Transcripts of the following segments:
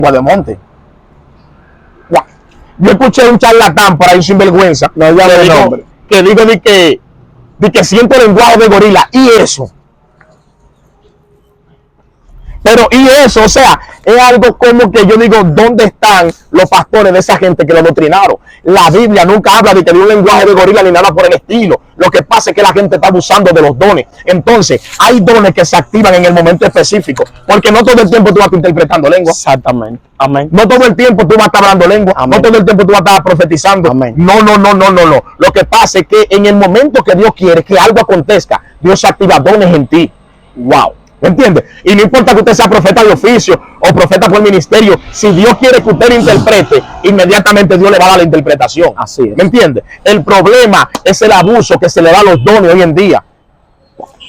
Guademonte. Yo escuché un charlatán por ahí, un sinvergüenza, no, que digo de que siento lenguaje de gorila, y eso. Pero, y eso, o sea, es algo como que yo digo, ¿dónde están los pastores de esa gente que lo doctrinaron? La Biblia nunca habla de que de un lenguaje de gorila ni nada por el estilo. Lo que pasa es que la gente está abusando de los dones. Entonces, hay dones que se activan en el momento específico, porque no todo el tiempo tú vas a estar interpretando lengua. Exactamente. Amén. No todo el tiempo tú vas a estar hablando lengua. Amén. No todo el tiempo tú vas a estar profetizando. Amén. No. Lo que pasa es que en el momento que Dios quiere que algo acontezca, Dios activa dones en ti. Wow. ¿Me entiende? Y no importa que usted sea profeta de oficio o profeta por ministerio, si Dios quiere que usted interprete, inmediatamente Dios le va a dar la interpretación. Así es. ¿Me entiende? El problema es el abuso que se le da a los dones hoy en día.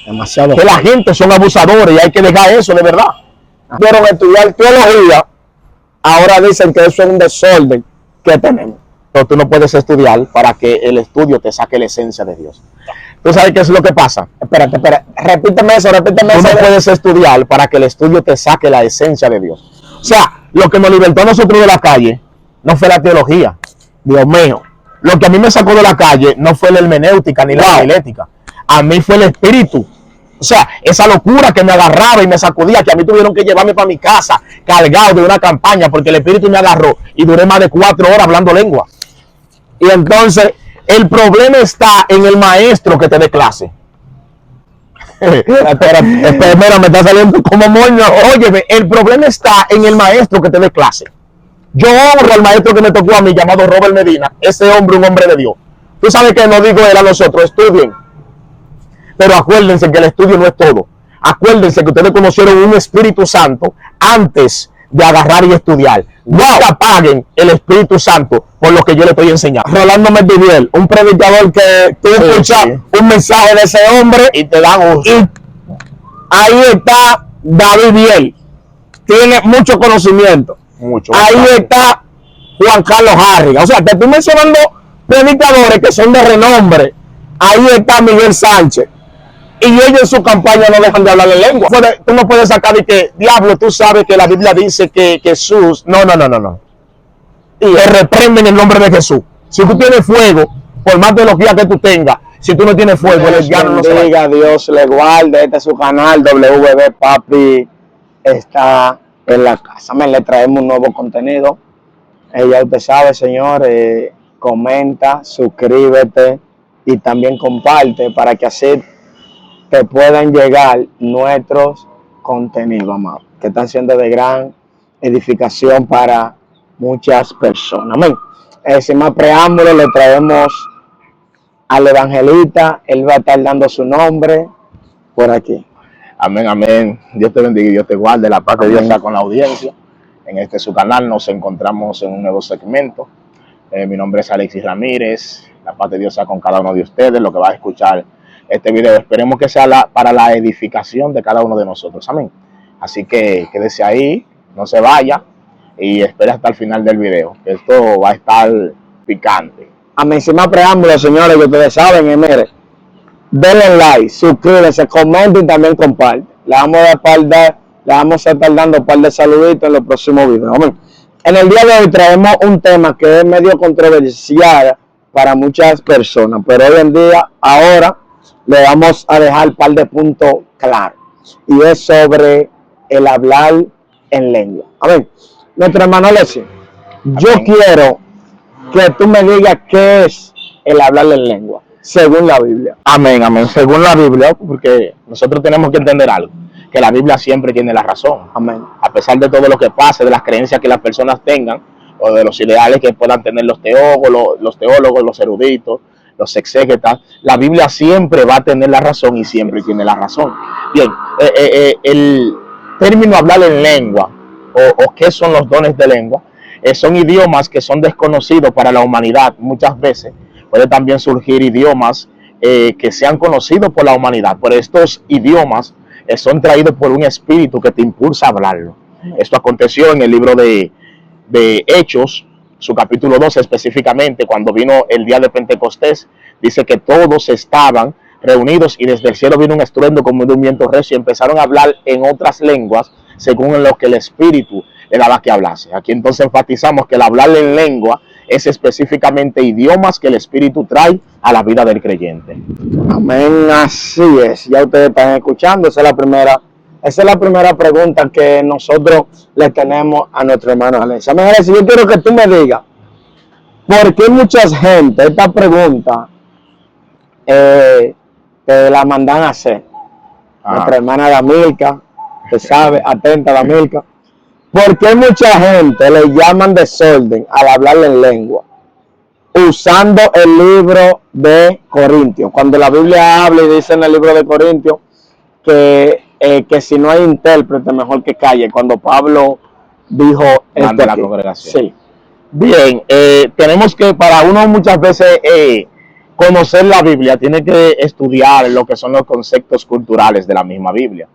Demasiado. Que la gente son abusadores y hay que dejar eso de verdad. Quieren estudiar teología, ahora dicen que eso es un desorden que tenemos. Pero tú no puedes estudiar para que el estudio te saque la esencia de Dios. ¿Tú sabes qué es lo que pasa? Espérate, repíteme eso. Tú no puedes estudiar para que el estudio te saque la esencia de Dios. O sea, lo que nos libertó a nosotros de la calle no fue la teología. Dios mío. Lo que a mí me sacó de la calle no fue la hermenéutica ni la homilética. A mí fue el espíritu. O sea, esa locura que me agarraba y me sacudía, que a mí tuvieron que llevarme para mi casa cargado de una campaña porque el espíritu me agarró y duré más de 4 horas hablando lengua. Y entonces, el problema está en el maestro que te dé clase. Espera, me está saliendo como moño. Óyeme, el problema está en el maestro que te dé clase. Yo honro al maestro que me tocó a mí, llamado Robert Medina. Ese hombre, un hombre de Dios. Tú sabes que no digo él a nosotros, estudien. Pero acuérdense que el estudio no es todo. Acuérdense que ustedes conocieron un Espíritu Santo antes de agarrar y estudiar. Nunca apaguen el Espíritu Santo por lo que yo le estoy enseñando. Rolando Metiviel, un predicador que tú escuchas un mensaje de ese hombre y te dan uso. Y ahí está David Biel, tiene mucho conocimiento. Ahí está Juan Carlos Harriga. O sea, te estoy mencionando predicadores que son de renombre. Ahí está Miguel Sánchez. Y ellos en su campaña no dejan de hablar en lengua. Tú no puedes sacar de que, diablo, tú sabes que la Biblia dice que Jesús... No. Y te reprenden en el nombre de Jesús. Si tú tienes fuego, por más teología que tú tengas, si tú no tienes fuego, el diablo no se va. Dios le guarde. Este es su canal, WB Papi está en la casa. Le traemos un nuevo contenido. Ya usted sabe, señor, comenta, suscríbete y también comparte para que así que puedan llegar nuestros contenidos, amados, que están siendo de gran edificación para muchas personas. Amén. Sin más preámbulos, le traemos al evangelista. Él va a estar dando su nombre por aquí. Amén. Dios te bendiga y Dios te guarde. La paz de Dios está con la audiencia. En este su canal nos encontramos en un nuevo segmento. Mi nombre es Alexis Ramírez. La paz de Dios está con cada uno de ustedes. Lo que va a escuchar este video, esperemos que sea para la edificación de cada uno de nosotros. Amén. Así que quédese ahí, no se vaya y espere hasta el final del video. Esto va a estar picante. Amén. Sin más preámbulos, señores, que ustedes saben, mire, denle like, suscríbanse, comenten y también comparten. Le vamos a estar dando un par de saluditos en los próximos videos. Amén. En el día de hoy traemos un tema que es medio controversial para muchas personas, pero hoy en día, ahora, le vamos a dejar un par de puntos claros. Y es sobre el hablar en lengua. Amén. Nuestro hermano Alexis, yo quiero que tú me digas qué es el hablar en lengua, según la Biblia. Amén. Según la Biblia, porque nosotros tenemos que entender algo, que la Biblia siempre tiene la razón. Amén. A pesar de todo lo que pase, de las creencias que las personas tengan, o de los ideales que puedan tener los teólogos, los eruditos, los exégetas, la Biblia siempre va a tener la razón y siempre tiene la razón. Bien, el término hablar en lengua, o qué son los dones de lengua, son idiomas que son desconocidos para la humanidad. Muchas veces puede también surgir idiomas que sean conocidos por la humanidad, pero estos idiomas son traídos por un espíritu que te impulsa a hablarlo. Esto aconteció en el libro de Hechos, su capítulo 12 específicamente, cuando vino el día de Pentecostés. Dice que todos estaban reunidos y desde el cielo vino un estruendo como de un viento recio y empezaron a hablar en otras lenguas según lo que el Espíritu le daba que hablase. Aquí entonces enfatizamos que el hablar en lengua es específicamente idiomas que el Espíritu trae a la vida del creyente. Amén, así es. Ya ustedes están escuchando, esa es la primera pregunta que nosotros le tenemos a nuestro hermano Alex. Amén, Alex, yo quiero que tú me digas, ¿por qué mucha gente esta pregunta te la mandan a hacer? Nuestra hermana Damilka, que sabe, atenta Damilka. ¿Por qué mucha gente le llaman desorden al hablar en lengua? Usando el libro de Corintios. Cuando la Biblia habla y dice en el libro de Corintios que si no hay intérprete, mejor que calle. Cuando Pablo dijo Manda la congregación. Sí. Bien, tenemos que, para uno muchas veces conocer la Biblia, tiene que estudiar lo que son los conceptos culturales de la misma Biblia.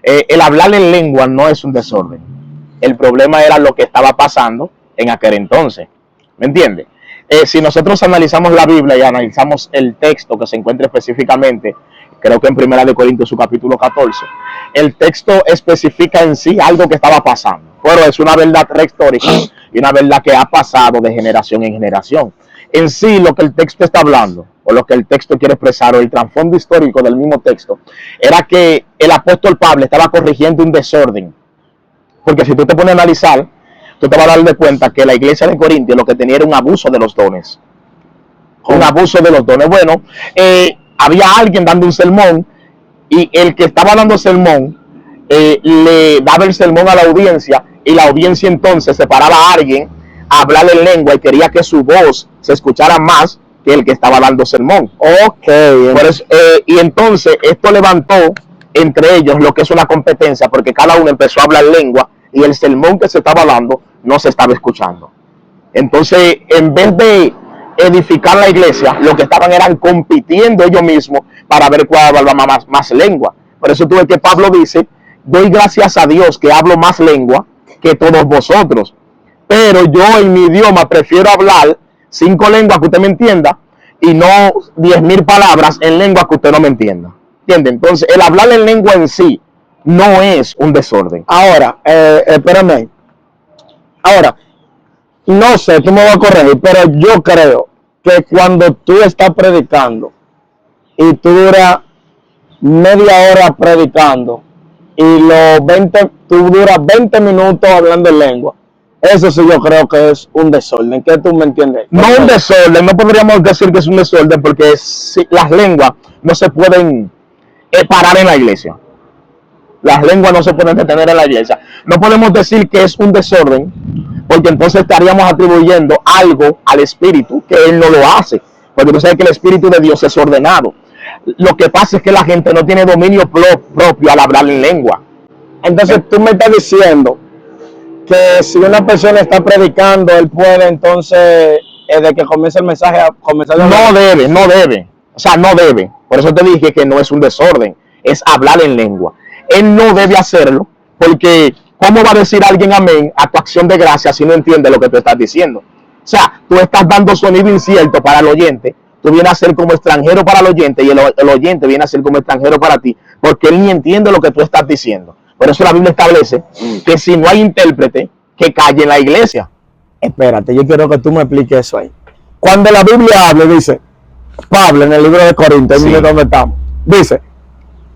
El hablar en lengua no es un desorden. El problema era lo que estaba pasando en aquel entonces. ¿Me entiendes? Si nosotros analizamos la Biblia y analizamos el texto que se encuentra específicamente, creo que en 1 Corintios su capítulo 14, el texto especifica en sí algo que estaba pasando. Pero es una verdad histórica y una verdad que ha pasado de generación en generación. En sí, lo que el texto está hablando, o lo que el texto quiere expresar, o el trasfondo histórico del mismo texto, era que el apóstol Pablo estaba corrigiendo un desorden. Porque si tú te pones a analizar, tú te vas a dar de cuenta que la iglesia de Corintios lo que tenía era un abuso de los dones. Un abuso de los dones. Bueno, había alguien dando un sermón y el que estaba dando sermón le daba el sermón a la audiencia y la audiencia entonces separaba a alguien a hablar en lengua y quería que su voz se escuchara más que el que estaba dando sermón. Por eso, y entonces esto levantó entre ellos lo que es una competencia, porque cada uno empezó a hablar lengua y el sermón que se estaba dando no se estaba escuchando. Entonces, en vez de edificar la iglesia, lo que estaban eran compitiendo ellos mismos para ver cuál hablaba más lengua. Por eso tú ves que Pablo dice: doy gracias a Dios que hablo más lengua que todos vosotros, pero yo en mi idioma prefiero hablar 5 lenguas que usted me entienda y no 10,000 palabras en lengua que usted no me entienda. ¿Entiende? Entonces, el hablar en lengua en sí no es un desorden. Ahora, espérame. Ahora, no sé, tú me vas a corregir, pero yo creo que cuando tú estás predicando y tú duras media hora predicando y tú duras 20 minutos hablando en lengua, eso sí yo creo que es un desorden. ¿Qué tú me entiendes? No un desorden, no podríamos decir que es un desorden porque las lenguas no se pueden parar en la iglesia. Las lenguas no se pueden detener en la iglesia. No podemos decir que es un desorden, porque entonces estaríamos atribuyendo algo al Espíritu que Él no lo hace. Porque tú sabes que el Espíritu de Dios es ordenado. Lo que pasa es que la gente no tiene dominio propio al hablar en lengua. Entonces tú me estás diciendo que si una persona está predicando, él puede entonces, desde que comience el mensaje, comenzar a No debe. O sea, no debe. Por eso te dije que no es un desorden, es hablar en lengua. Él no debe hacerlo, porque ¿cómo va a decir alguien amén a tu acción de gracia si no entiende lo que tú estás diciendo? O sea, tú estás dando sonido incierto para el oyente, tú vienes a ser como extranjero para el oyente y el oyente viene a ser como extranjero para ti, porque él ni entiende lo que tú estás diciendo. Por eso la Biblia establece que si no hay intérprete, que calle en la iglesia. Espérate, yo quiero que tú me expliques eso ahí. Cuando la Biblia habla, dice, Pablo en el libro de Corintios, sí, donde estamos, dice,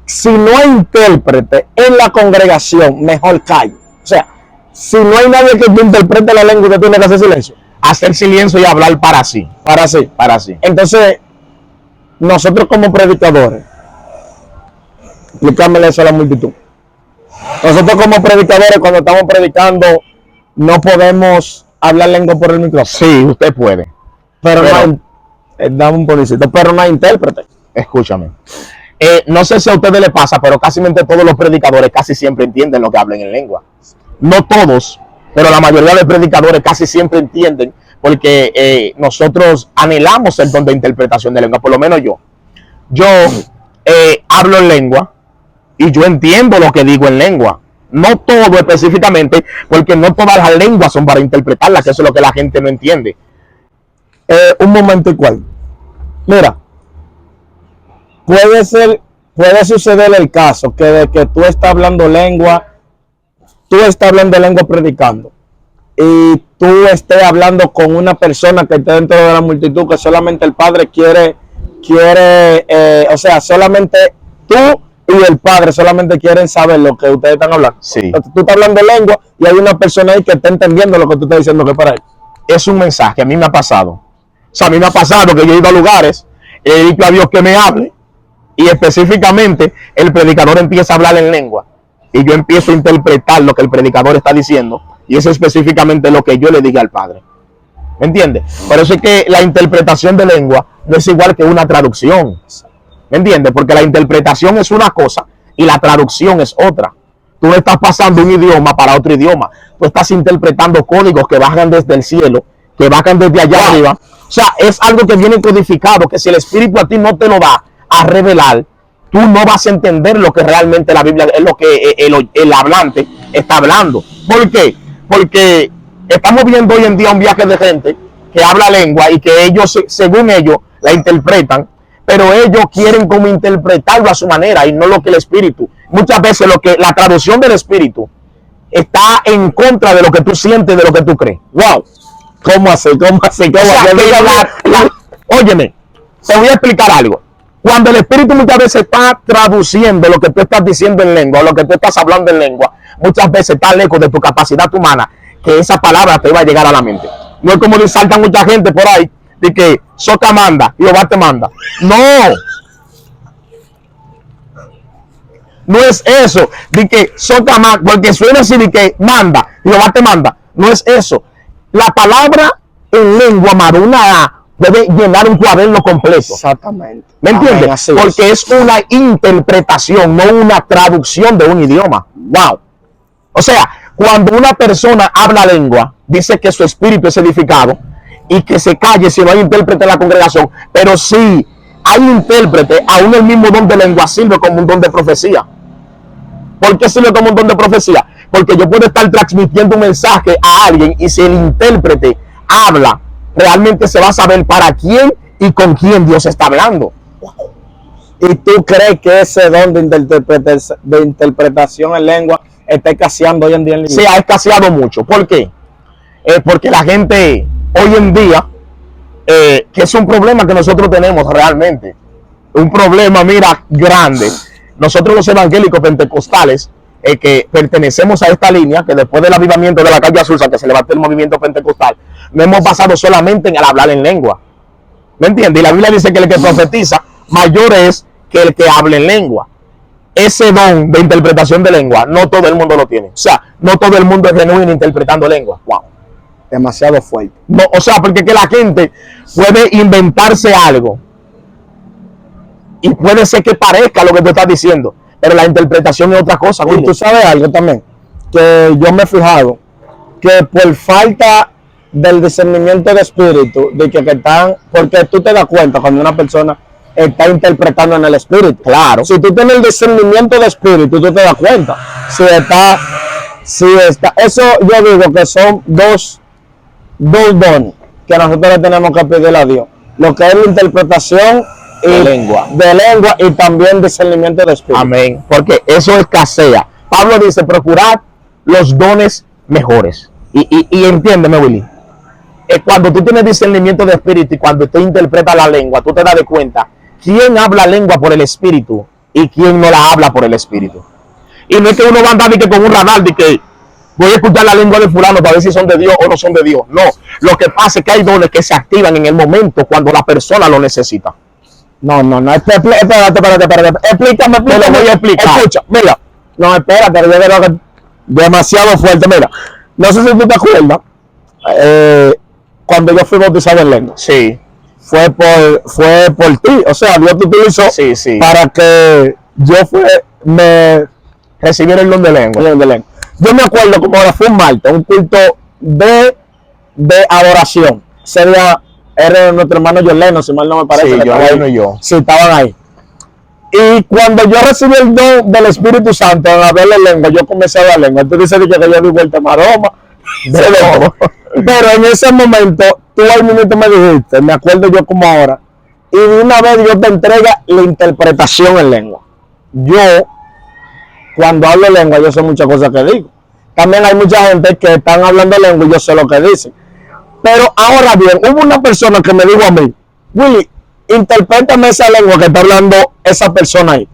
si no hay intérprete en la congregación, mejor calle. O sea, si no hay nadie que te interprete la lengua, usted tiene que hacer silencio. Hacer silencio y hablar para sí. Para sí. Entonces, nosotros como predicadores, explícamele eso a la multitud. Nosotros como predicadores, cuando estamos predicando, no podemos hablar lengua por el micrófono. Sí, usted puede. Pero no hay, dame un policito, pero no hay intérprete. Escúchame. No sé si a ustedes les pasa, pero casi todos los predicadores casi siempre entienden lo que hablan en lengua. No todos, pero la mayoría de predicadores casi siempre entienden, porque nosotros anhelamos el don de interpretación de lengua, por lo menos yo. Yo hablo en lengua y yo entiendo lo que digo en lengua. No todo específicamente, porque no todas las lenguas son para interpretarlas, que eso es lo que la gente no entiende. Un momento igual. Mira, puede suceder el caso que de que tú estás hablando lengua tú estás hablando de lengua predicando y tú estés hablando con una persona que esté dentro de la multitud, que solamente el Padre quiere, o sea, solamente tú y el Padre solamente quieren saber lo que ustedes están hablando. Sí. Entonces, tú estás hablando de lengua y hay una persona ahí que está entendiendo lo que tú estás diciendo, que para él es un mensaje, a mí me ha pasado. O sea, a mí me ha pasado que yo he ido a lugares, he dicho a Dios que me hable, y específicamente el predicador empieza a hablar en lengua, y yo empiezo a interpretar lo que el predicador está diciendo, y eso es específicamente lo que yo le dije al Padre. ¿Me entiendes? Por eso es que la interpretación de lengua no es igual que una traducción. ¿Me entiendes? Porque la interpretación es una cosa y la traducción es otra. Tú no estás pasando un idioma para otro idioma. Tú estás interpretando códigos que bajan desde el cielo, que bajan desde allá arriba. O sea, es algo que viene codificado, que si el Espíritu a ti no te lo da a revelar, tú no vas a entender lo que realmente la Biblia es, lo que el hablante está hablando. ¿Por qué? Porque estamos viendo hoy en día un viaje de gente que habla lengua y que ellos, según ellos, la interpretan, pero ellos quieren como interpretarlo a su manera y no lo que el Espíritu. Muchas veces la traducción del Espíritu está en contra de lo que tú sientes, de lo que tú crees. ¡Wow! ¿Cómo así? ¿Cómo así? ¿Cómo así? Óyeme, te voy a explicar algo. Cuando el Espíritu muchas veces está traduciendo lo que tú estás diciendo en lengua, o lo que tú estás hablando en lengua, muchas veces está lejos de tu capacidad humana que esa palabra te va a llegar a la mente. No es como le salta mucha gente por ahí de que Soca manda, Jehová te manda. No. No es eso, de que Soca manda, porque suena así de que manda, Jehová te manda. No es eso. La palabra en lengua maruna debe llenar un cuaderno completo. Exactamente. ¿Me entiendes? Amén, porque es una interpretación, no una traducción de un idioma. Wow. O sea, cuando una persona habla lengua, dice que su espíritu es edificado y que se calle si no hay intérprete en la congregación. Pero si hay intérprete, aún el mismo don de lengua sirve como un don de profecía. ¿Por qué sirve como un don de profecía? Porque yo puedo estar transmitiendo un mensaje a alguien y si el intérprete habla, realmente se va a saber para quién y con quién Dios está hablando. ¿Y tú crees que ese don de interpretación en lengua está escaseando hoy en día en la iglesia? Se ha escaseado mucho. ¿Por qué? Porque la gente hoy en día, que es un problema que nosotros tenemos realmente, un problema, mira, grande. Nosotros los evangélicos pentecostales, que pertenecemos a esta línea, que después del avivamiento de la calle Azusa, que se levantó el movimiento pentecostal, no hemos basado solamente en el hablar en lengua. ¿Me entiendes? Y la Biblia dice que el que profetiza mayor es que el que hable en lengua. Ese don de interpretación de lengua, no todo el mundo lo tiene. O sea, no todo el mundo es genuino interpretando lengua. Wow. Demasiado fuerte. No, o sea, porque que la gente puede inventarse algo y puede ser que parezca lo que tú estás diciendo, pero la interpretación es otra cosa. Y tú sabes algo también, que yo me he fijado, que por falta del discernimiento de espíritu, de que están, porque tú te das cuenta cuando una persona está interpretando en el espíritu. Claro. Si tú tienes el discernimiento de espíritu, tú te das cuenta. Si está, eso yo digo que son dos dones que nosotros tenemos que pedirle a Dios. Lo que es la interpretación de lengua y también discernimiento de espíritu. Amén. Porque eso escasea. Pablo dice, procurad los dones mejores. Y entiéndeme, Willy. Cuando tú tienes discernimiento de espíritu y cuando tú interpretas la lengua, tú te das de cuenta quién habla lengua por el espíritu y quién no la habla por el espíritu. Y no es que uno va a andar con un radar de que voy a escuchar la lengua de fulano para ver si son de Dios o no son de Dios. No, lo que pasa es que hay dones que se activan en el momento cuando la persona lo necesita. No, espérate. Explícame. Te lo voy a explicar. Escucha, mira. No, espérate, yo creo que demasiado fuerte. Mira, no sé si tú te acuerdas, cuando yo fui bautizado en lengua. Sí. Fue por ti. O sea, Dios te utilizó para que yo me recibiera el don de lengua. Yo me acuerdo como ahora fue un martes, un culto de adoración. Era nuestro hermano Yoleno, si mal no me parece. Sí, Yoleno y yo. Sí, estaban ahí. Y cuando yo recibí el don del Espíritu Santo en hablar la lengua, yo comencé a hablar lengua. Tú dices que yo di vuelta maroma. Pero en ese momento, tú al minuto me dijiste, me acuerdo yo como ahora, y de una vez Dios te entrega la interpretación en lengua. Yo, cuando hablo lengua, yo sé muchas cosas que digo. también hay mucha gente que están hablando lengua y yo sé lo que dicen. Pero ahora bien, hubo una persona que me dijo a mí, Willy, interprétame esa lengua que está hablando esa persona ahí.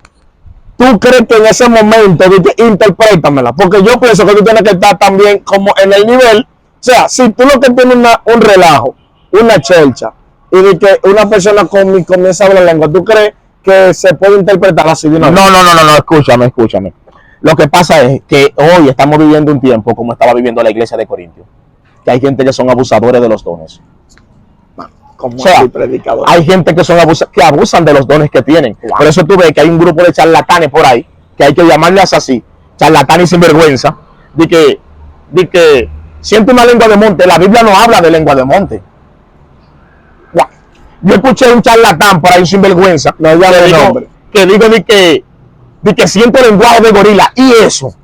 ¿Tú crees que en ese momento dije, interprétamela? Porque yo pienso que tú tienes que estar también como en el nivel. O sea, si tú lo que tienes un relajo, una chelcha, y de que una persona comienza a hablar lengua, ¿tú crees que se puede interpretar así de una vez? No, escúchame. Lo que pasa es que hoy estamos viviendo un tiempo como estaba viviendo la iglesia de Corintios, que hay gente que son abusadores de los dones. Como o sea, hay gente que que abusan de los dones que tienen. Wow. Por eso tú ves que hay un grupo de charlatanes por ahí, que hay que llamarles así, charlatanes sin vergüenza, de que siente una lengua de monte. La Biblia no habla de lengua de monte. Wow. Yo escuché un charlatán por ahí sin vergüenza, que digo de que siento lenguaje de gorila, y eso.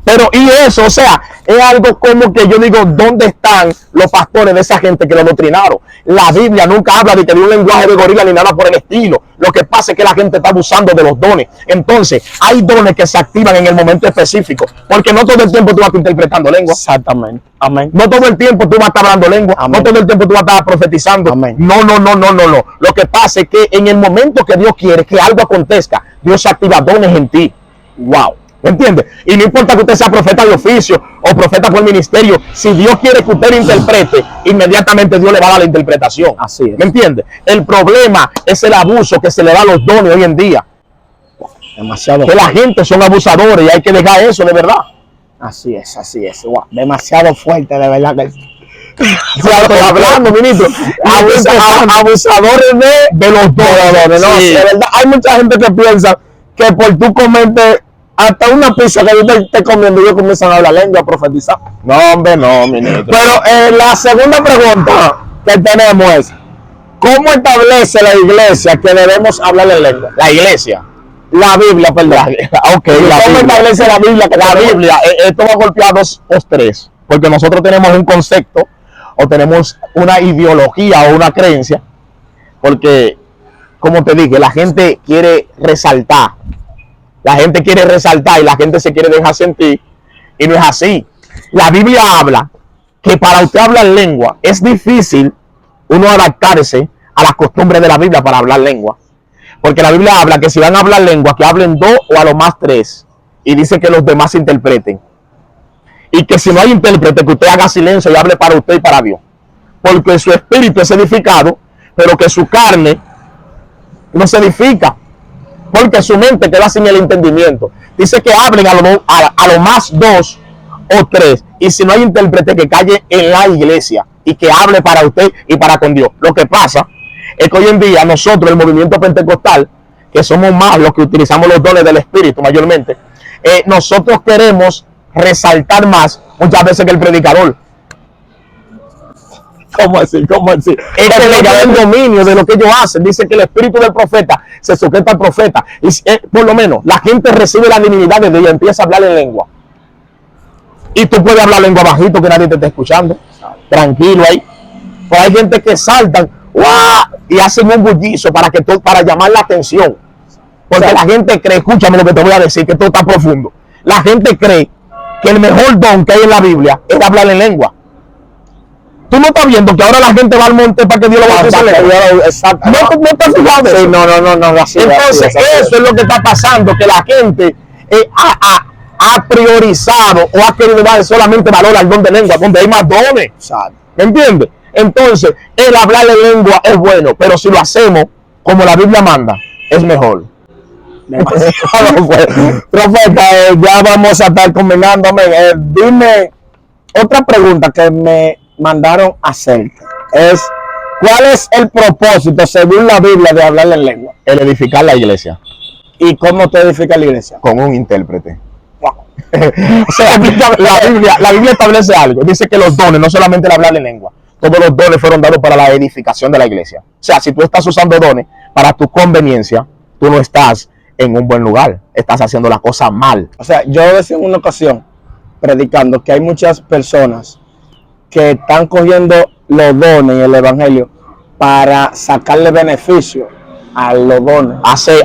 Pero y eso, o sea, es algo como que yo digo, ¿dónde están los pastores de esa gente que lo doctrinaron? La Biblia nunca habla de que de un lenguaje de gorila ni nada por el estilo. Lo que pasa es que la gente está abusando de los dones. Entonces, hay dones que se activan en el momento específico, porque no todo el tiempo tú vas a estar interpretando lengua. Exactamente. Amén. No todo el tiempo tú vas a estar hablando lengua. Amén. No todo el tiempo tú vas a estar profetizando. Amén. No. Lo que pasa es que en el momento que Dios quiere que algo acontezca, Dios activa dones en ti. Wow. ¿Me entiende? Y no importa que usted sea profeta de oficio o profeta por ministerio, si Dios quiere que usted lo interprete, inmediatamente Dios le va a dar la interpretación. Así es. ¿Me entiende? El problema es el abuso que se le da a los dones hoy en día. Demasiado. Que la gente son abusadores y hay que dejar eso de verdad. Así es. Wow. Demasiado fuerte, de verdad. Ya estoy hablando, ministro. Abusadores de los dones. No, sí. De verdad, hay mucha gente que piensa que por tú comerte hasta una pizza que yo esté comiendo, ellos comienzan a hablar lengua, a profetizar. No, hombre, no, ministro. Pero la segunda pregunta que tenemos es, ¿cómo establece la iglesia que debemos hablar en lengua? La iglesia. La Biblia, perdón. ¿Cómo establece la Biblia? La Biblia, esto va a golpear dos o tres, porque nosotros tenemos un concepto o tenemos una ideología o una creencia, porque, como te dije, la gente quiere resaltar. La gente quiere resaltar y la gente se quiere dejar sentir, y no es así. La Biblia habla que para usted hablar lengua es difícil uno adaptarse a las costumbres de la Biblia para hablar lengua. Porque la Biblia habla que si van a hablar lengua, que hablen dos o a lo más tres. Y dice que los demás interpreten. Y que si no hay intérprete, que usted haga silencio y hable para usted y para Dios. Porque su espíritu es edificado, pero que su carne no se edifica. Porque su mente queda sin el entendimiento. Dice que hablen a lo más dos o tres. Y si no hay intérprete, que calle en la iglesia y que hable para usted y para con Dios. Lo que pasa es que hoy en día nosotros, el movimiento pentecostal, que somos más los que utilizamos los dones del Espíritu mayormente, nosotros queremos resaltar más muchas veces que el predicador. ¿Cómo así? Es que le da el dominio de lo que ellos hacen. Dice que el espíritu del profeta se sujeta al profeta. Y por lo menos la gente recibe la divinidad desde ella empieza a hablar en lengua. Y tú puedes hablar lengua bajito que nadie te esté escuchando. Tranquilo ahí. Pues hay gente que saltan y hacen un bullizo para llamar la atención. Porque la gente cree, escúchame lo que te voy a decir, que esto está profundo. La gente cree que el mejor don que hay en la Biblia es hablar en lengua. Tú no estás viendo que ahora la gente va al monte para que Dios lo bautice en lengua. Exacto. No estás fijando eso. No. Entonces, eso es lo que está pasando, que la gente ha priorizado o ha querido dar solamente valor al don de lengua, donde hay más dones. ¿Me entiendes? Entonces, el hablar en lengua es bueno, pero si lo hacemos como la Biblia manda, es mejor. Profeta, ya vamos a estar combinando. Dime otra pregunta que me mandaron a hacer. Es, ¿cuál es el propósito, según la Biblia, de hablar en lengua? El edificar la iglesia. ¿Y cómo te edifica la iglesia? Con un intérprete. Wow. O sea, la Biblia establece algo. Dice que los dones, no solamente el hablar en lengua, todos los dones fueron dados para la edificación de la iglesia. O sea, si tú estás usando dones para tu conveniencia, tú no estás en un buen lugar. Estás haciendo la cosa mal. O sea, yo decía en una ocasión, predicando, que hay muchas personas que están cogiendo los dones y el evangelio para sacarle beneficio a los dones.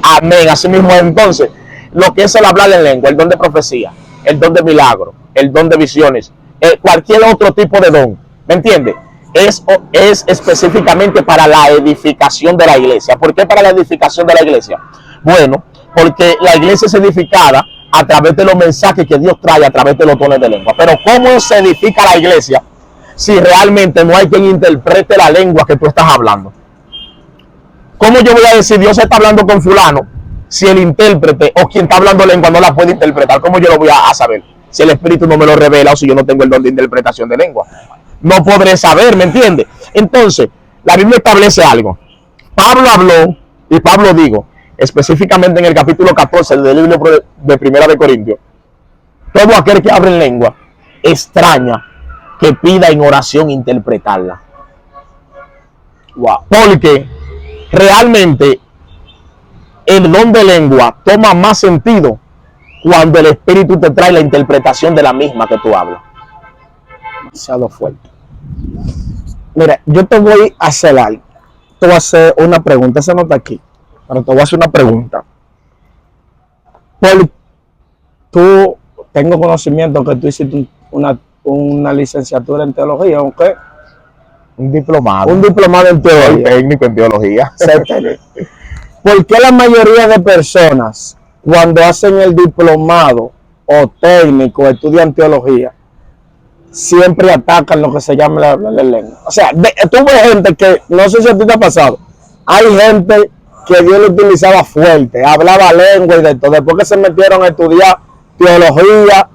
Amén. Así mismo, entonces, lo que es el hablar en lengua, el don de profecía, el don de milagro, el don de visiones, cualquier otro tipo de don, ¿me entiendes? Es específicamente para la edificación de la iglesia. ¿Por qué para la edificación de la iglesia? Bueno, porque la iglesia es edificada a través de los mensajes que Dios trae a través de los dones de lengua. Pero ¿cómo se edifica la iglesia si realmente no hay quien interprete la lengua que tú estás hablando? ¿Cómo yo voy a decir Dios está hablando con fulano si el intérprete o quien está hablando lengua no la puede interpretar? ¿Cómo yo lo voy a saber si el Espíritu no me lo revela o si yo no tengo el don de interpretación de lengua? No podré saber, ¿me entiendes? Entonces, la Biblia establece algo. Pablo habló, y Pablo dijo, específicamente en el capítulo 14 del libro de Primera de Corintios, todo aquel que habla en lengua extraña que pida en oración interpretarla. Wow. Porque realmente el don de lengua toma más sentido cuando el Espíritu te trae la interpretación de la misma que tú hablas. Demasiado fuerte. Mira, yo te voy a hacer algo. Te voy a hacer una pregunta. Esa no está aquí. Pero te voy a hacer una pregunta. Tú tengo conocimiento que tú hiciste una licenciatura en teología, ¿ok? Un diplomado. Un diplomado en teología. Técnico en teología. ¿Por qué la mayoría de personas, cuando hacen el diplomado o técnico, estudian teología, siempre atacan lo que se llama la lengua? O sea, tú ves gente que, no sé si a ti te ha pasado, hay gente que Dios lo utilizaba fuerte, hablaba lengua y de todo. Después que se metieron a estudiar teología,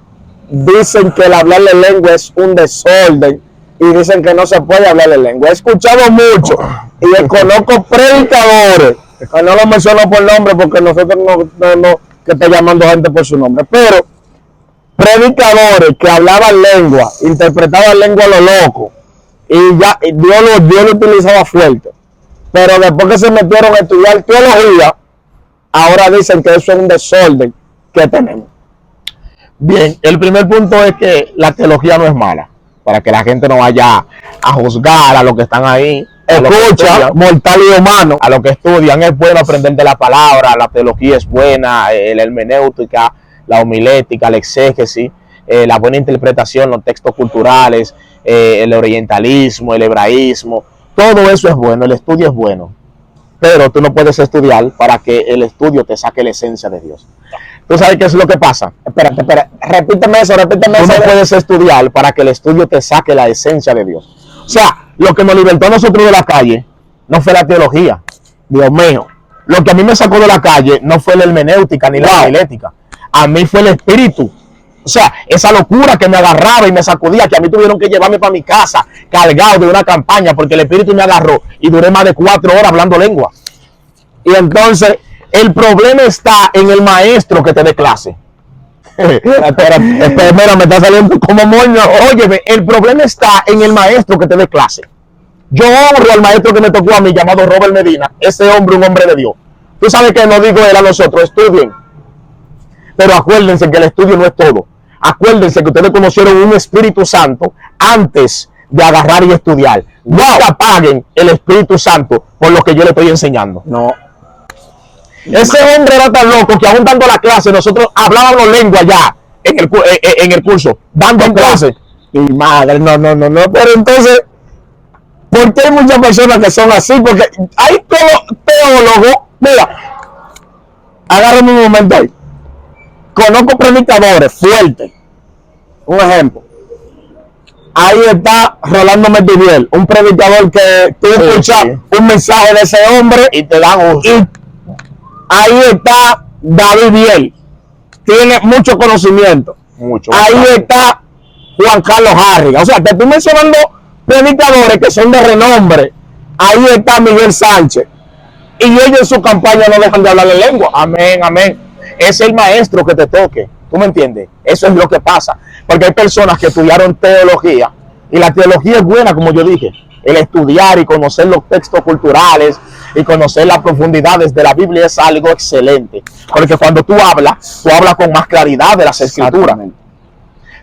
dicen que el hablarle lengua es un desorden y dicen que no se puede hablarle lengua. He escuchado mucho y conozco predicadores, que no lo menciono por nombre porque nosotros no que está llamando gente por su nombre, pero predicadores que hablaban lengua, interpretaban lengua a lo loco, y ya Dios lo utilizaba fuerte. Pero después que se metieron a estudiar teología, ahora dicen que eso es un desorden que tenemos. Bien, el primer punto es que la teología no es mala, para que la gente no vaya a juzgar a los que están ahí. Escucha, mortal y humano. A los que estudian, es bueno aprender de la palabra, la teología es buena, la hermenéutica, la homilética, la exégesis, la buena interpretación, los textos culturales, el orientalismo, el hebraísmo, todo eso es bueno, el estudio es bueno, pero tú no puedes estudiar para que el estudio te saque la esencia de Dios. ¿Tú sabes qué es lo que pasa? Espera, repíteme eso. Tú no puedes estudiar para que el estudio te saque la esencia de Dios. O sea, lo que nos libertó a nosotros de la calle no fue la teología, Dios mío. Lo que a mí me sacó de la calle no fue la hermenéutica ni la homilética. A mí fue el Espíritu. O sea, esa locura que me agarraba y me sacudía, que a mí tuvieron que llevarme para mi casa cargado de una campaña porque el Espíritu me agarró y duré más de 4 horas hablando lengua. Y entonces, el problema está en el maestro que te dé clase. Espera, me está saliendo como moño. Óyeme, el problema está en el maestro que te dé clase. Yo honro al maestro que me tocó a mí, llamado Robert Medina, ese hombre, un hombre de Dios. Tú sabes que nos dijo él a nosotros, estudien. Pero acuérdense que el estudio no es todo. Acuérdense que ustedes conocieron un Espíritu Santo antes de agarrar y estudiar. No apaguen el Espíritu Santo por lo que yo le estoy enseñando. No. Ese hombre era tan loco que aún dando la clase, nosotros hablábamos lengua ya en el curso, dando clase. Y madre, no. Pero entonces, ¿por qué hay muchas personas que son así? Porque hay teólogos, mira, agárrame un momento ahí. Conozco predicadores fuertes. Un ejemplo. Ahí está Rolando Metiviel, un predicador que tú escuchas un mensaje de ese hombre y te dan uso. Y ahí está David Biel, tiene mucho conocimiento. Ahí está Juan Carlos Harriga. O sea, te estoy mencionando predicadores que son de renombre. Ahí está Miguel Sánchez. Y ellos en su campaña no dejan de hablar en lengua. Amén, amén. Es el maestro que te toque. ¿Tú me entiendes? Eso es lo que pasa. Porque hay personas que estudiaron teología. Y la teología es buena, como yo dije. El estudiar y conocer los textos culturales y conocer las profundidades de la Biblia es algo excelente. Porque cuando tú hablas con más claridad de las escrituras.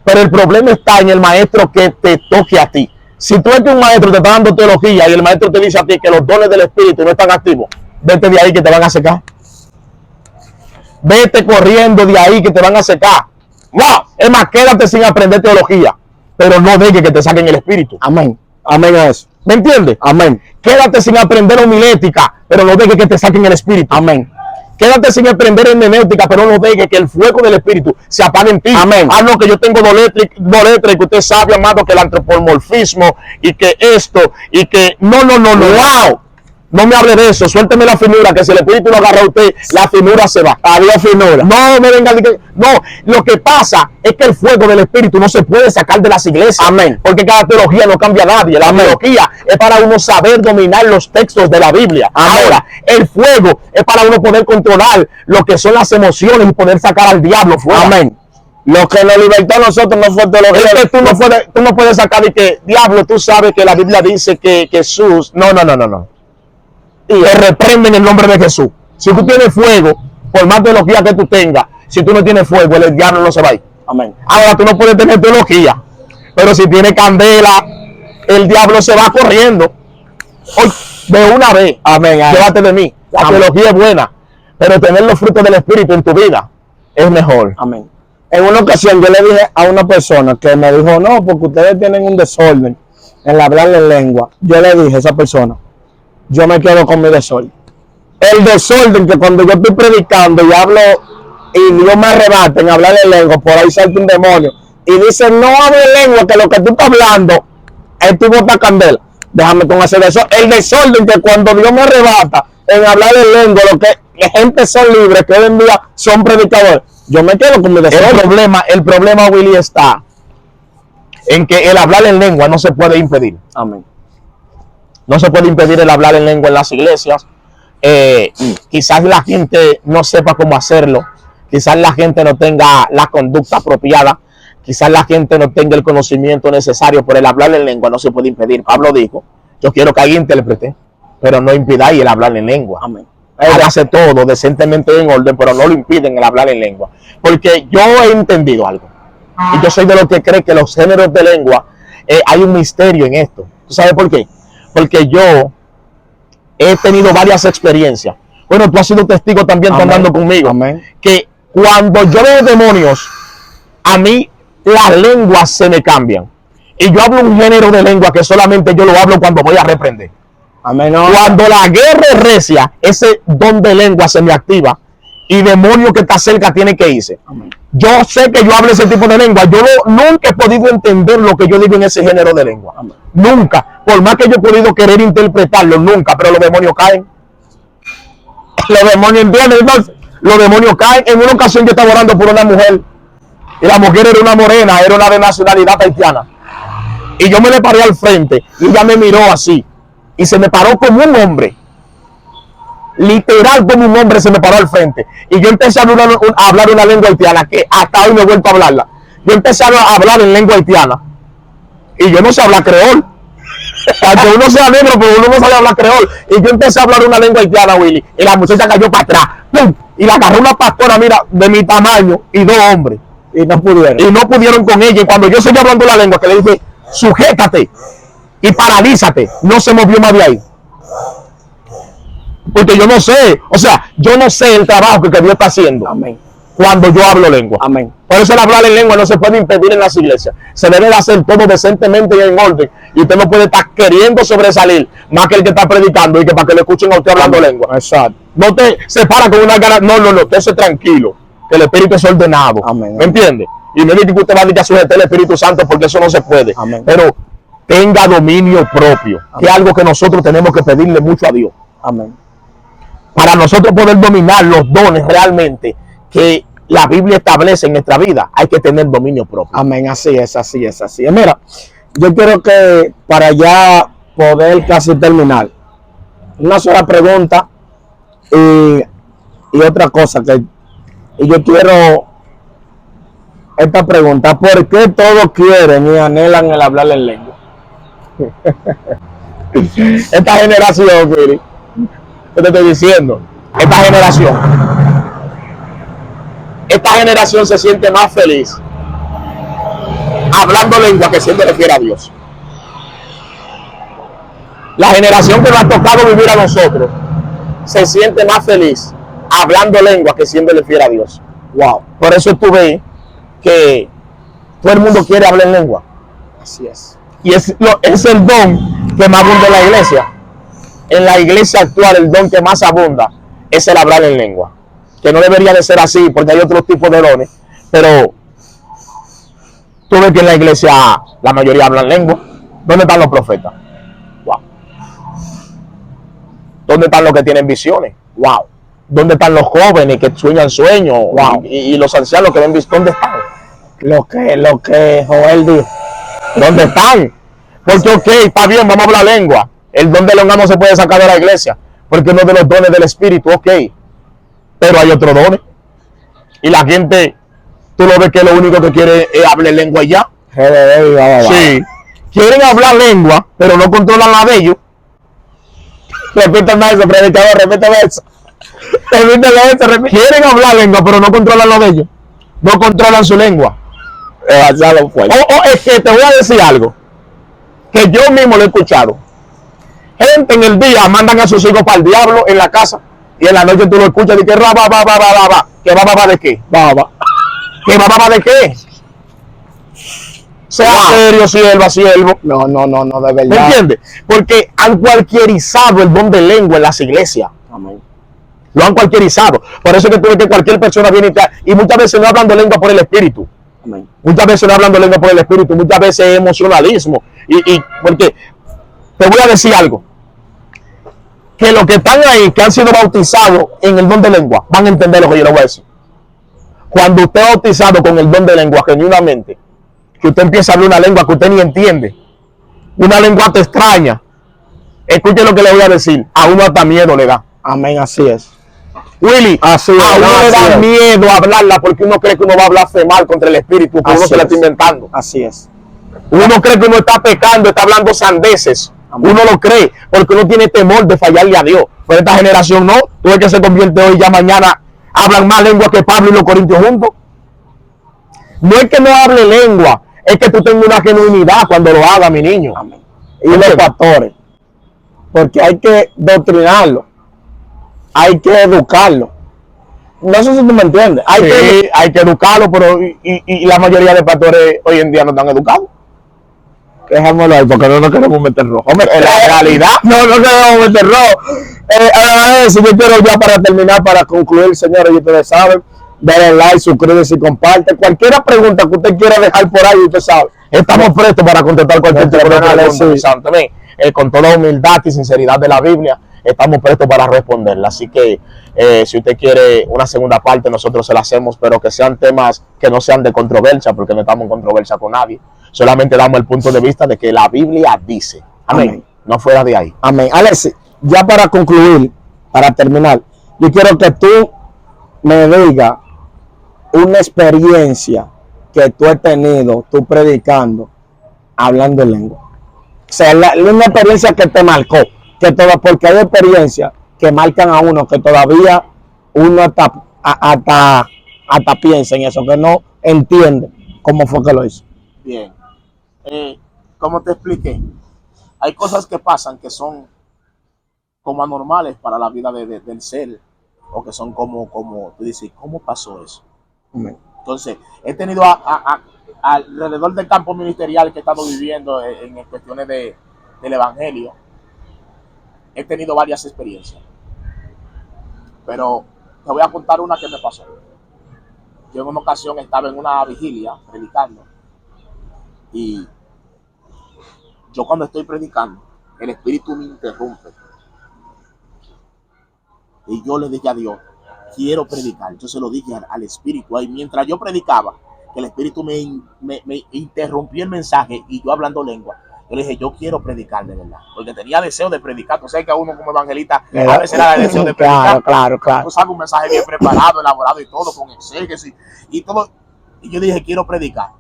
Pero el problema está en el maestro que te toque a ti. Si tú eres un maestro, te está dando teología y el maestro te dice a ti que los dones del Espíritu no están activos, vete de ahí que te van a secar. vete corriendo de ahí que te van a secar. No, es más, quédate sin aprender teología, pero no dejes que te saquen el espíritu. Amén. Amén a eso. ¿Me entiendes? Amén. Quédate sin aprender homilética, pero no dejes que te saquen el espíritu. Amén. Quédate sin aprender hermenéutica, pero no dejes que el fuego del espíritu se apague en ti. Amén. Ah, no, que yo tengo dos letras y que usted sabe, amado, que el antropomorfismo y que esto y que no. Wow. No me hable de eso, suélteme la finura, que si el espíritu lo agarra a usted, la finura se va. Había finura. No me venga. No, lo que pasa es que el fuego del espíritu no se puede sacar de las iglesias. Amén. Porque cada teología no cambia a nadie. La teología es para uno saber dominar los textos de la Biblia. Amén. Ahora, el fuego es para uno poder controlar lo que son las emociones y poder sacar al diablo fuera. Amén. Lo que nos libertó a nosotros no fue teología. Es que tú no puedes sacar y que, diablo, tú sabes que la Biblia dice que Jesús. No. Y te reprenden en el nombre de Jesús. Si tú tienes fuego, por más teología que tú tengas, si tú no tienes fuego, el diablo no se va a ir. Amén. Ahora tú no puedes tener teología, pero si tienes candela, el diablo se va corriendo. Hoy, de una vez, amén, llévate de mí. La teología es buena, pero tener los frutos del Espíritu en tu vida es mejor. Amén. En una ocasión yo le dije a una persona que me dijo, no, porque ustedes tienen un desorden en hablar en lengua. Yo le dije a esa persona, yo me quedo con mi desorden. El desorden que cuando yo estoy predicando y hablo y Dios me arrebata en hablar en lengua, por ahí salta un demonio y dice, no hable en lengua, que lo que tú estás hablando es tu bota candela. Déjame con ese desorden. El desorden que cuando Dios me arrebata en hablar en lengua, lo que la gente son libres, que hoy en día son predicadores, yo me quedo con mi desorden. El problema, Willy, está en que el hablar en lengua no se puede impedir. Amén. No se puede impedir el hablar en lengua en las iglesias. Quizás la gente no sepa cómo hacerlo. Quizás la gente no tenga la conducta apropiada. Quizás la gente no tenga el conocimiento necesario. Por el hablar en lengua no se puede impedir. Pablo dijo, yo quiero que haya intérprete, pero no impidáis el hablar en lengua. Amén. Hágase todo decentemente en orden, pero no lo impiden el hablar en lengua. Porque yo he entendido algo. Y yo soy de los que cree que los géneros de lengua, hay un misterio en esto. ¿Tú sabes por qué? Porque yo he tenido varias experiencias. Bueno, tú has sido testigo también andando conmigo. Amén. Que cuando yo veo demonios, a mí las lenguas se me cambian. Y yo hablo un género de lengua que solamente yo lo hablo cuando voy a reprender. Amén. Cuando la guerra es recia, ese don de lengua se me activa. Y demonio que está cerca tiene que irse. Amén. Yo sé que yo hablo ese tipo de lengua. Yo nunca he podido entender lo que yo digo en ese género de lengua. Amén. Nunca. Por más que yo he podido querer interpretarlo, nunca. Pero los demonios caen. Los demonios entienden. Entonces, los demonios caen. En una ocasión yo estaba orando por una mujer. Y la mujer era una morena, era una de nacionalidad haitiana. Y yo me le paré al frente. Y ella me miró así. Y se me paró como un hombre. Literal como un hombre se me paró al frente. Y yo empecé a hablar una lengua haitiana que hasta hoy no he vuelto a hablarla. Yo empecé a hablar en lengua haitiana. Y yo no sé hablar creol. Aunque uno sea negro, pero uno no sabe hablar creol. Y yo empecé a hablar una lengua haitiana, Willy. Y la muchacha cayó para atrás. ¡Pum! Y la agarró una pastora, mira, de mi tamaño. Y dos hombres. Y no pudieron con ella. Y cuando yo seguí hablando la lengua, que le dije, sujétate y paralízate, no se movió más de ahí. Porque yo no sé, o sea, yo no sé el trabajo que Dios está haciendo. Amén. Cuando yo hablo lengua. Amén. Por eso el hablar en lengua no se puede impedir en las iglesias. Se debe de hacer todo decentemente y en orden. Y usted no puede estar queriendo sobresalir más que el que está predicando y que para que le escuchen a usted hablando lengua. Exacto. No te separa con una cara. No, usted se tranquilo. Que el Espíritu es ordenado. Amén. ¿Me entiende? Y no dice que usted va a sujetar el Espíritu Santo porque eso no se puede. Amén. Pero tenga dominio propio. Amén. Que es algo que nosotros tenemos que pedirle mucho a Dios. Amén. Para nosotros poder dominar los dones realmente que la Biblia establece en nuestra vida, hay que tener dominio propio. Amén, así es. Mira, yo quiero que para ya poder casi terminar, una sola pregunta y otra cosa que yo quiero esta pregunta: ¿por qué todos quieren y anhelan el hablar en lengua? Esta generación, Willy, ¿qué te estoy diciendo? Esta generación se siente más feliz hablando lengua que siendo refiere a Dios. La generación que nos ha tocado vivir a nosotros se siente más feliz hablando lengua que siéndole fiel a Dios. Wow. Por eso tú ves que todo el mundo quiere hablar en lengua. Así es. Y es el don que más abunda en la iglesia. En la iglesia actual el don que más abunda es el hablar en lengua. Que no debería de ser así porque hay otros tipos de dones. Pero tú ves que en la iglesia la mayoría hablan lengua. ¿Dónde están los profetas? Wow. ¿Dónde están los que tienen visiones? Wow. ¿Dónde están los jóvenes que sueñan sueños? Wow. Y los ancianos que ven visiones, ¿dónde están? Lo que Joel dijo. ¿Dónde están? Porque, ok, está bien, vamos a hablar lengua. El don de lengua no se puede sacar de la iglesia, porque no es de los dones del Espíritu, ok. Pero hay otros dones. Y la gente, tú lo ves que lo único que quiere es hablar lengua y ya. Sí. Quieren hablar lengua, pero no controlan la de ellos. Repítame eso, predicador, repítame eso. Quieren hablar lengua, pero no controlan la de ellos. No controlan su lengua. Es que te voy a decir algo que yo mismo lo he escuchado. Gente en el día mandan a sus hijos para el diablo en la casa y en la noche tú lo escuchas y que va. ¿Que va de qué? ¿Que va de qué? Sea serio, siervo. No, de verdad. ¿Me entiendes? Porque han cualquierizado el don de lengua en las iglesias. Amén. Lo han cualquierizado. Por eso es que tú ves que cualquier persona viene y muchas veces no hablan de lengua por el Espíritu. Amén. Muchas veces no hablan de lengua por el Espíritu, muchas veces es emocionalismo. Y porque te voy a decir algo. Que los que están ahí, que han sido bautizados en el don de lengua, van a entender lo que yo les voy a decir. Cuando usted es bautizado con el don de lengua genuinamente, que usted empieza a hablar una lengua que usted ni entiende, una lengua te extraña, escuche lo que le voy a decir, a uno hasta miedo le da. Amén, así es. Willy, así es, a uno le da miedo hablarla porque uno cree que uno va a hablar mal contra el Espíritu, que uno se la está inventando. Así es. Uno cree que uno está pecando, está hablando sandeces. Amén. Uno lo cree porque uno tiene temor de fallarle a Dios. Pero esta generación no. Tú ves que se convierte hoy, ya mañana hablan más lengua que Pablo y los corintios juntos. No es que no hable lengua, es que tú tengas una genuinidad cuando lo hagas, mi niño. Amén. Y los pastores, porque hay que doctrinarlo, hay que educarlo. No sé si tú me entiendes. Hay que educarlo, pero y la mayoría de pastores hoy en día no están educados. Dejémoslo ahí porque no nos queremos meter rojo. Hombre, en la realidad. No queremos meter rojo. Además, si yo quiero ya para terminar, para concluir, señores, y ustedes saben, darle like, suscríbete y comparte. Cualquier pregunta que usted quiera dejar por ahí, usted sabe. Estamos prestos para contestar cualquier pregunta. Sí. Con toda humildad y sinceridad de la Biblia, estamos prestos para responderla. Así que si usted quiere una segunda parte, nosotros se la hacemos, pero que sean temas que no sean de controversia, porque no estamos en controversia con nadie. Solamente damos el punto de vista de que la Biblia dice. Amén. Amén. No fuera de ahí. Amén. Alex, ya para concluir, para terminar, yo quiero que tú me digas una experiencia que tú has tenido, tú predicando, hablando en lengua. O sea, una experiencia que te marcó, porque hay experiencias que marcan a uno, que todavía uno hasta piensa en eso, que no entiende cómo fue que lo hizo. Bien. Como te expliqué, hay cosas que pasan que son como anormales para la vida del ser, o que son como tú dices, ¿cómo pasó eso? Entonces, he tenido alrededor del campo ministerial que he estado viviendo en cuestiones del evangelio, he tenido varias experiencias, pero te voy a contar una que me pasó. Yo en una ocasión estaba en una vigilia predicando, y yo cuando estoy predicando, el Espíritu me interrumpe. Y yo le dije a Dios, quiero predicar. Yo se lo dije al Espíritu. Ahí mientras yo predicaba, el Espíritu me interrumpió el mensaje y yo hablando lengua. Yo le dije, yo quiero predicar de verdad. Porque tenía deseo de predicar. Tú sabes que a uno como evangelista a veces le da deseo de predicar. Claro. Tú sabes, un mensaje bien preparado, elaborado y todo, con exégesis y todo. Y yo dije, quiero predicar.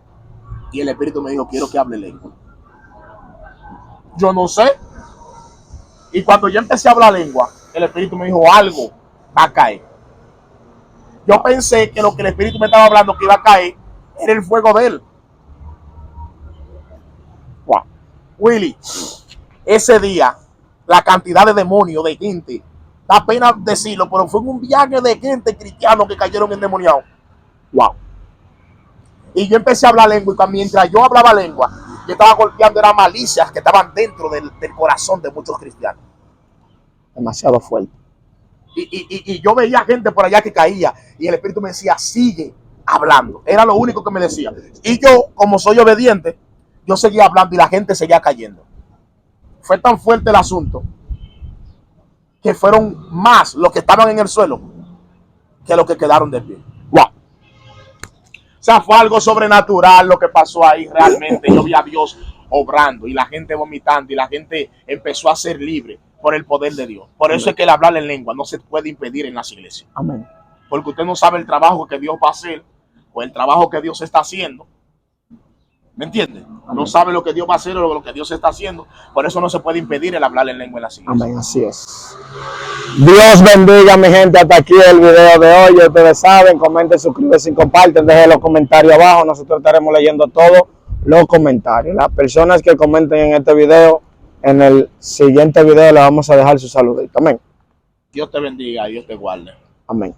Y el Espíritu me dijo, quiero que hable lengua. Yo no sé. Y cuando yo empecé a hablar lengua, el Espíritu me dijo, algo va a caer. Yo pensé que lo que el Espíritu me estaba hablando que iba a caer era el fuego de él. Wow. Willy, ese día, la cantidad de demonios, de gente Da pena decirlo, pero fue un viaje de gente cristiana que cayeron endemoniados. Wow. Y yo empecé a hablar lengua y mientras yo hablaba lengua, yo estaba golpeando eran malicias que estaban dentro del corazón de muchos cristianos. Demasiado fuerte. Y yo veía gente por allá que caía y el Espíritu me decía, sigue hablando. Era lo único que me decía. Y yo, como soy obediente, yo seguía hablando y la gente seguía cayendo. Fue tan fuerte el asunto que fueron más los que estaban en el suelo que los que quedaron de pie. Wow. O sea, fue algo sobrenatural lo que pasó ahí realmente. Yo vi a Dios obrando y la gente vomitando y la gente empezó a ser libre por el poder de Dios. Por eso es que el hablar en lengua no se puede impedir en las iglesias. Amén. Porque usted no sabe el trabajo que Dios va a hacer o el trabajo que Dios está haciendo. ¿Me entiende? No sabe lo que Dios va a hacer o lo que Dios está haciendo. Por eso no se puede impedir el hablar en lengua en las iglesias. Amén, así es. Dios bendiga, mi gente. Hasta aquí el video de hoy. Ustedes saben, comenten, suscríbanse y comparten. Dejen los comentarios abajo. Nosotros estaremos leyendo todos los comentarios. Las personas que comenten en este video, en el siguiente video le vamos a dejar su saludito. Amén. Dios te bendiga y Dios te guarde. Amén.